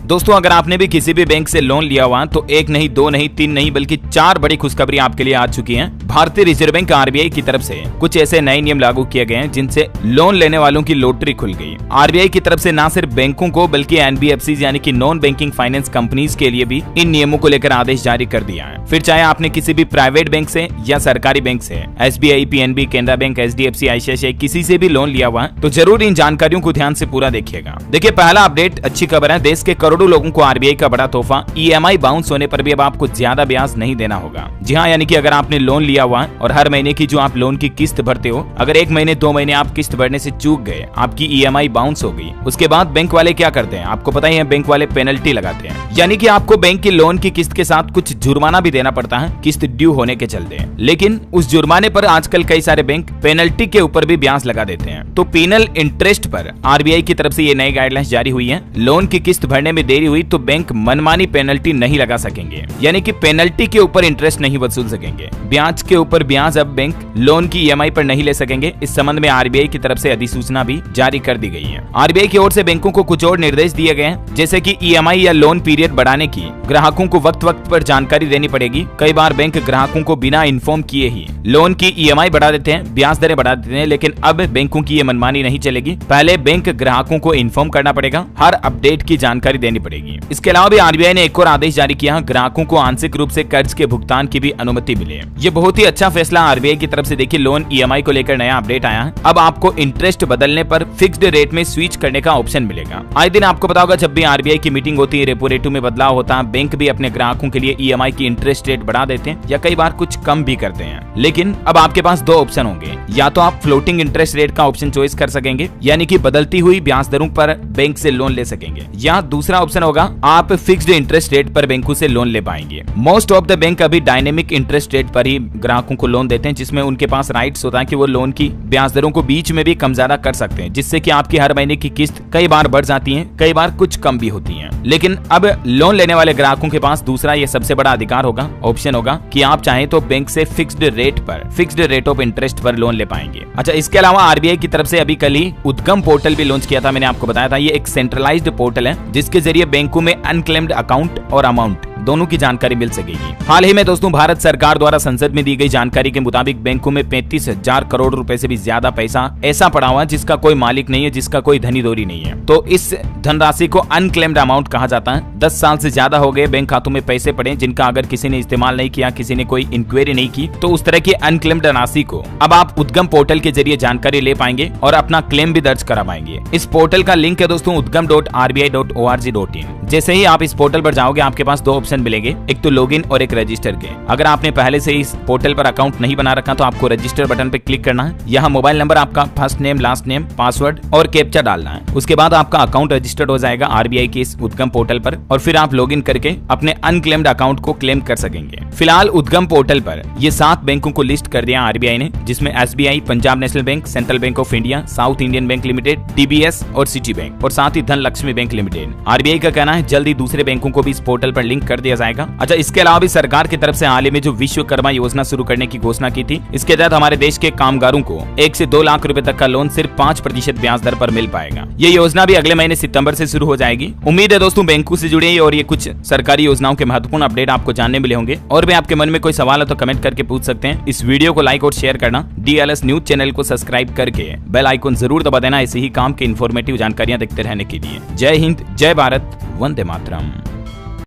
दोस्तों अगर आपने भी किसी भी बैंक से लोन लिया हुआ तो एक नहीं, दो नहीं, तीन नहीं बल्कि 4 बड़ी खुशखबरी आपके लिए आ चुकी हैं। भारतीय रिजर्व बैंक आरबीआई की तरफ से कुछ ऐसे नए नियम लागू किए गए हैं जिनसे लोन लेने वालों की लॉटरी खुल गई। आरबीआई की तरफ से न सिर्फ बैंकों को बल्कि एनबीएफसी यानी कि नॉन बैंकिंग फाइनेंस कंपनीज के लिए भी इन नियमों को लेकर आदेश जारी कर दिया है। फिर चाहे आपने किसी भी प्राइवेट बैंक से या सरकारी बैंक से SBI, PNB, Canara bank, HDFC, ICICI किसी से भी लोन लिया हुआ है तो जरूर इन जानकारियों को ध्यान से पूरा देखिएगा। देखिए पहला अपडेट अच्छी खबर है। देश के करोड़ों लोगों को आरबीआई का बड़ा तोहफा, ईएमआई बाउंस होने पर भी अब आपको ज्यादा ब्याज नहीं देना होगा। जी हाँ, यानी कि अगर आपने लोन लिया हुआ है और हर महीने की जो आप लोन की किस्त भरते हो, अगर 1 महीने 2 महीने आप किस्त भरने से चूक गए, आपकी ईएमआई बाउंस हो गई, उसके बाद बैंक वाले क्या करते हैं आपको पता ही है, बैंक वाले पेनल्टी लगाते हैं। यानी कि आपको बैंक की लोन की किस्त के साथ कुछ जुर्माना भी देना पड़ता है किस्त ड्यू होने के चलते। लेकिन उस जुर्माने पर आजकल कई सारे बैंक पेनल्टी के ऊपर भी ब्याज लगा देते हैं। तो पेनल इंटरेस्ट पर आरबीआई की तरफ से ये नई गाइडलाइंस जारी हुई है। लोन की किस्त भरने में देरी हुई तो बैंक मनमानी पेनल्टी नहीं लगा सकेंगे, यानी कि पेनल्टी के ऊपर इंटरेस्ट नहीं वसूल सकेंगे। ब्याज के ऊपर ब्याज अब बैंक लोन की ईएमआई पर नहीं ले सकेंगे। इस संबंध में आरबीआई की तरफ से अधिसूचना भी जारी कर दी गई है। आरबीआई की ओर से बैंकों को कुछ और निर्देश दिए गए हैं, जैसे कि ईएमआई या लोन पीरियड बढ़ाने की ग्राहकों को वक्त वक्त पर जानकारी देनी पड़ेगी। कई बार बैंक ग्राहकों को बिना इन्फॉर्म किए ही लोन की ईएमआई बढ़ा देते हैं, ब्याज दरें बढ़ा देते हैं, लेकिन अब बैंकों की ये मनमानी नहीं चलेगी। पहले बैंक ग्राहकों को इन्फॉर्म करना पड़ेगा, हर अपडेट की जानकारी देनी पड़ेगी। इसके अलावा भी आरबीआई ने एक और आदेश जारी किया, ग्राहकों को आंशिक रूप से कर्ज के भुगतान की भी अनुमति मिले। ये बहुत ही अच्छा फैसला आरबीआई की तरफ से। देखिए लोन ईएमआई को लेकर नया अपडेट आया है। अब आपको इंटरेस्ट बदलने पर फिक्स्ड रेट में स्विच करने का ऑप्शन मिलेगा। आए दिन आपको पता होगा जब भी आरबीआई की मीटिंग होती है, रेपो रेट में बदलाव होता है, बैंक भी अपने ग्राहकों के लिए ईएमआई की इंटरेस्ट रेट बढ़ा देते हैं या कई बार कुछ कम भी करते हैं। लेकिन अब आपके पास 2 ऑप्शन होंगे, या तो आप फ्लोटिंग इंटरेस्ट रेट का ऑप्शन चॉइस कर सकेंगे, यानी कि बदलती हुई ब्याज दरों पर बैंक से लोन ले सकेंगे, या दूसरा ऑप्शन होगा आप फिक्स्ड इंटरेस्ट रेट पर बैंकों से लोन ले पाएंगे। मोस्ट ऑफ द बैंक अभी डायनेमिक इंटरेस्ट रेट पर ही ग्राहकों को लोन देते हैं, जिसमें उनके पास राइट्स होता है कि वो लोन की ब्याज दरों को बीच में भी कम ज्यादा कर सकते हैं, जिससे कि आपकी हर महीने की किस्त कई बार बढ़ जाती है, कई बार कुछ कम भी होती है। लेकिन अब लोन लेने वाले ग्राहकों के पास दूसरा ये सबसे बड़ा अधिकार होगा, ऑप्शन होगा कि आप चाहें तो बैंक से फिक्स्ड रेट ऑफ इंटरेस्ट पर लोन ले पाएंगे। अच्छा, इसके अलावा आरबीआई की तरफ से अभी कल ही उद्गम पोर्टल भी लॉन्च किया था। मैंने आपको बताया था ये एक सेंट्रलाइज्ड पोर्टल है जिसके जरिए बैंकों में अनक्लेम्ड अकाउंट और अमाउंट दोनों की जानकारी मिल सकेगी। हाल ही में दोस्तों भारत सरकार द्वारा संसद में दी गई जानकारी के मुताबिक बैंकों में 35,000 करोड़ रुपए से भी ज्यादा पैसा ऐसा पड़ा हुआ है जिसका कोई मालिक नहीं है, जिसका कोई धनीदोरी नहीं है। तो इस धनराशि को अनक्लेम्ड अमाउंट कहा जाता है। 10 साल से ज्यादा हो गए बैंक खातों में पैसे पड़े जिनका अगर किसी ने इस्तेमाल नहीं किया, किसी ने कोई इंक्वायरी नहीं की, तो उस तरह की अनक्लेम्ड राशि को अब आप उद्गम पोर्टल के जरिए जानकारी ले पाएंगे और अपना क्लेम भी दर्ज करा पाएंगे। इस पोर्टल का लिंक है दोस्तों udgam.rbi.org.in। जैसे ही आप इस पोर्टल पर जाओगे आपके पास 2 ऑप्शन मिलेंगे, एक तो लॉगिन और एक रजिस्टर के। अगर आपने पहले से इस पोर्टल पर अकाउंट नहीं बना रखा तो आपको रजिस्टर बटन पर क्लिक करना है। यहाँ मोबाइल नंबर, आपका first name, last name, password और कैप्चा डालना है। उसके बाद आपका अकाउंट रजिस्टर्ड हो जाएगा आरबीआई के इस उद्गम पोर्टल पर और फिर आप लॉगिन करके अपने अनक्लेम्ड अकाउंट को क्लेम कर सकेंगे। फिलहाल उद्गम पोर्टल पर ये 7 बैंकों को लिस्ट कर दिया आरबीआई ने, जिसमें SBI, Punjab national bank, central bank of India, south Indian bank limited, DBS और सिटी बैंक और साथ ही धनलक्ष्मी बैंक लिमिटेड। आरबीआई का कहना है जल्दी दूसरे बैंकों को भी इस पोर्टल पर लिंक कर दिया जाएगा। अच्छा, इसके अलावा भी सरकार की तरफ से हाल ही में जो विश्वकर्मा योजना शुरू करने की घोषणा की थी, इसके तहत हमारे देश के कामगारों को 1 से 2 लाख रुपए तक का लोन सिर्फ 5% ब्याज दर पर मिल पाएगा। ये योजना भी अगले महीने सितंबर से शुरू हो जाएगी। उम्मीद है दोस्तों बैंकों से जुड़े और ये कुछ सरकारी योजनाओं के महत्वपूर्ण अपडेट आपको जानने मिले होंगे। और भी आपके मन में कोई सवाल है तो कमेंट करके पूछ सकते हैं। इस वीडियो को लाइक और शेयर करना, डीएलएस न्यूज चैनल को सब्सक्राइब करके बेल आइकन जरूर दबा देना ऐसे ही काम के इन्फॉर्मेटिव जानकारियां देखते रहने के लिए। जय हिंद, जय भारत, वंदे मातरम।